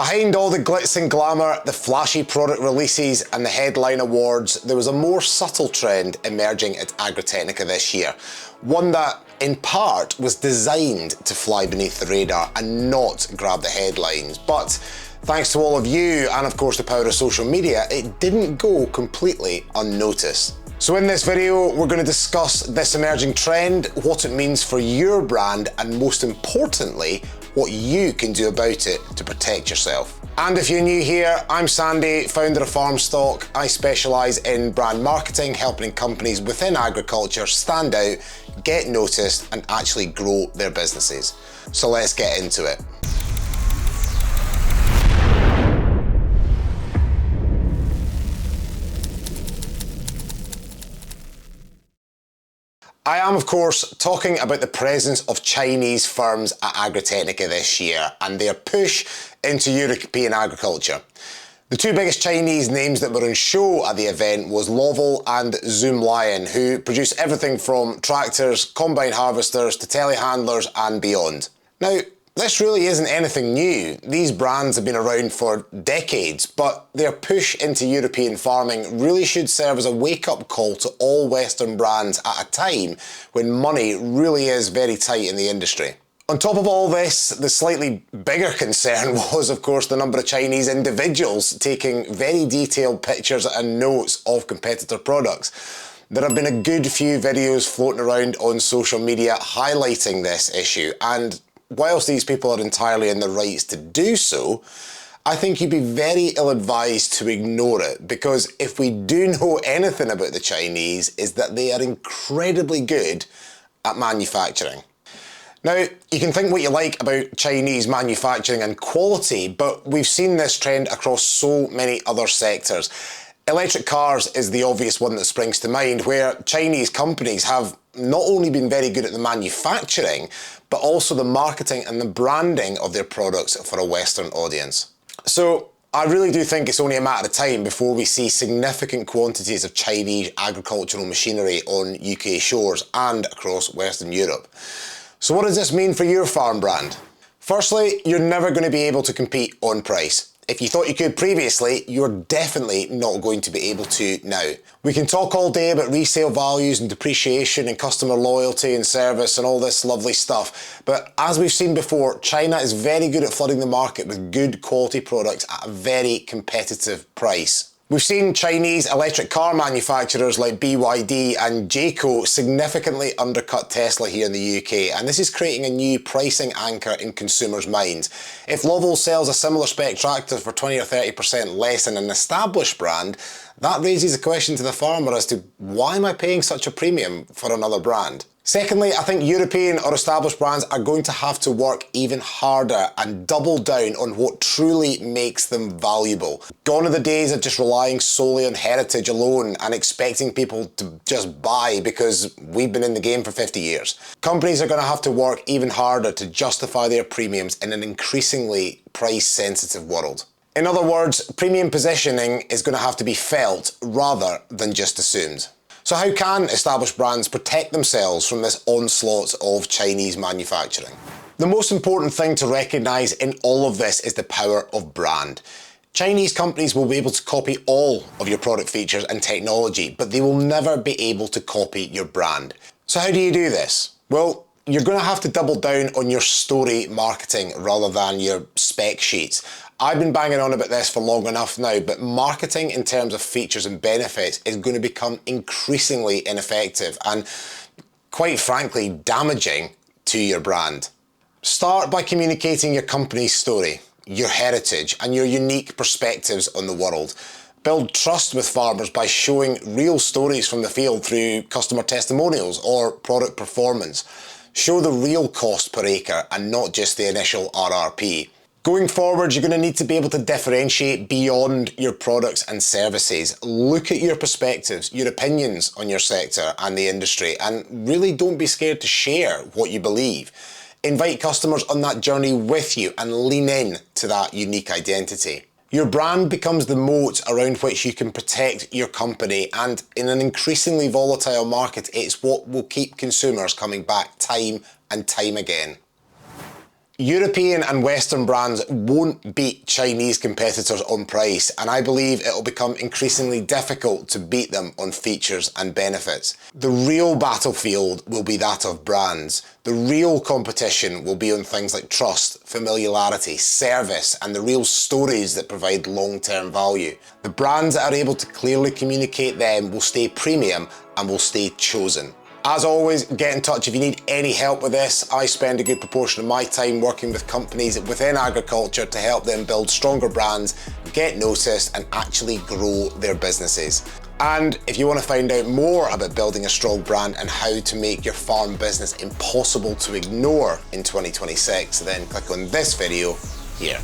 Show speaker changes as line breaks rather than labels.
Behind all the glitz and glamour, the flashy product releases and the headline awards, there was a more subtle trend emerging at Agritechnica this year. One that, in part, was designed to fly beneath the radar and not grab the headlines. But thanks to all of you and of course the power of social media, it didn't go completely unnoticed. So in this video, we're going to discuss this emerging trend, what it means for your brand, and most importantly, what you can do about it to protect yourself. And if you're new here, I'm Sandy, founder of FarmStock. I specialise in brand marketing, helping companies within agriculture stand out, get noticed, and actually grow their businesses. So let's get into it. I am, of course, talking about the presence of Chinese firms at Agritechnica this year and their push into European agriculture. The two biggest Chinese names that were on show at the event was Lovell and Zoomlion, who produce everything from tractors, combine harvesters to telehandlers and beyond. Now, this really isn't anything new. These brands have been around for decades, but their push into European farming really should serve as a wake-up call to all Western brands at a time when money really is very tight in the industry. On top of all this, the slightly bigger concern was, of course, the number of Chinese individuals taking very detailed pictures and notes of competitor products. There have been a good few videos floating around on social media highlighting this issue, and whilst these people are entirely in the rights to do so, I think you'd be very ill-advised to ignore it, because if we do know anything about the Chinese, is that they are incredibly good at manufacturing. Now, you can think what you like about Chinese manufacturing and quality, but we've seen this trend across so many other sectors. Electric cars is the obvious one that springs to mind, where Chinese companies have not only been very good at the manufacturing, but also the marketing and the branding of their products for a Western audience. So I really do think it's only a matter of time before we see significant quantities of Chinese agricultural machinery on UK shores and across Western Europe. So what does this mean for your farm brand? Firstly, you're never going to be able to compete on price. If you thought you could previously, you're definitely not going to be able to now. We can talk all day about resale values and depreciation and customer loyalty and service and all this lovely stuff, but as we've seen before, China is very good at flooding the market with good quality products at a very competitive price. We've seen Chinese electric car manufacturers like BYD and Jayco significantly undercut Tesla here in the UK, and this is creating a new pricing anchor in consumers' minds. If Lovell sells a similar spec tractor for 20 or 30% less than an established brand, that raises a question to the farmer as to why am I paying such a premium for another brand? Secondly, I think European or established brands are going to have to work even harder and double down on what truly makes them valuable. Gone are the days of just relying solely on heritage alone and expecting people to just buy because we've been in the game for 50 years. Companies are going to have to work even harder to justify their premiums in an increasingly price-sensitive world. In other words, premium positioning is going to have to be felt rather than just assumed. So how can established brands protect themselves from this onslaught of Chinese manufacturing? The most important thing to recognise in all of this is the power of brand. Chinese companies will be able to copy all of your product features and technology, but they will never be able to copy your brand. So how do you do this? Well, you're going to have to double down on your story marketing rather than your spec sheets. I've been banging on about this for long enough now, but marketing in terms of features and benefits is going to become increasingly ineffective and, quite frankly, damaging to your brand. Start by communicating your company's story, your heritage, and your unique perspectives on the world. Build trust with farmers by showing real stories from the field through customer testimonials or product performance. Show the real cost per acre and not just the initial RRP. Going forward, you're going to need to be able to differentiate beyond your products and services. Look at your perspectives, your opinions on your sector and the industry, and really don't be scared to share what you believe. Invite customers on that journey with you and lean in to that unique identity. Your brand becomes the moat around which you can protect your company, and in an increasingly volatile market, it's what will keep consumers coming back time and time again. European and Western brands won't beat Chinese competitors on price, and I believe it'll become increasingly difficult to beat them on features and benefits. The real battlefield will be that of brands. The real competition will be on things like trust, familiarity, service, and the real stories that provide long-term value. The brands that are able to clearly communicate them will stay premium and will stay chosen. As always, get in touch if you need any help with this. I spend a good proportion of my time working with companies within agriculture to help them build stronger brands, get noticed, and actually grow their businesses. And if you want to find out more about building a strong brand and how to make your farm business impossible to ignore in 2026, then click on this video here.